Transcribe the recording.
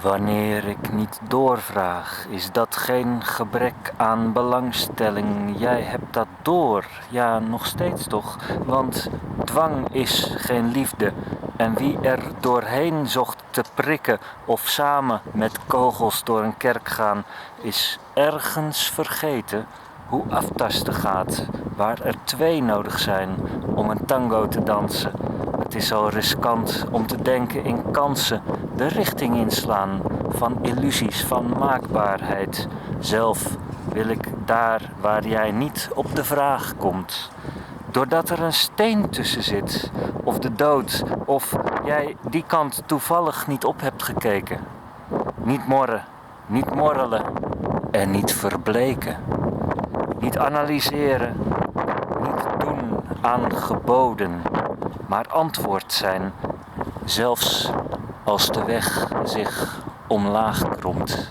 Wanneer ik niet doorvraag, is dat geen gebrek aan belangstelling. Jij hebt dat door, ja, nog steeds toch, want dwang is geen liefde. En wie er doorheen zocht te prikken of samen met kogels door een kerk gaan, is ergens vergeten hoe aftasten gaat, waar er twee nodig zijn om een tango te dansen. Het is al riskant om te denken in kansen, de richting inslaan van illusies, van maakbaarheid. Zelf wil ik daar waar jij niet op de vraag komt. Doordat er een steen tussen zit, of de dood, of jij die kant toevallig niet op hebt gekeken. Niet morren, niet morrelen en niet verbleken. Niet analyseren, niet doen aan geboden, maar antwoord zijn, zelfs als de weg zich omlaag kromt.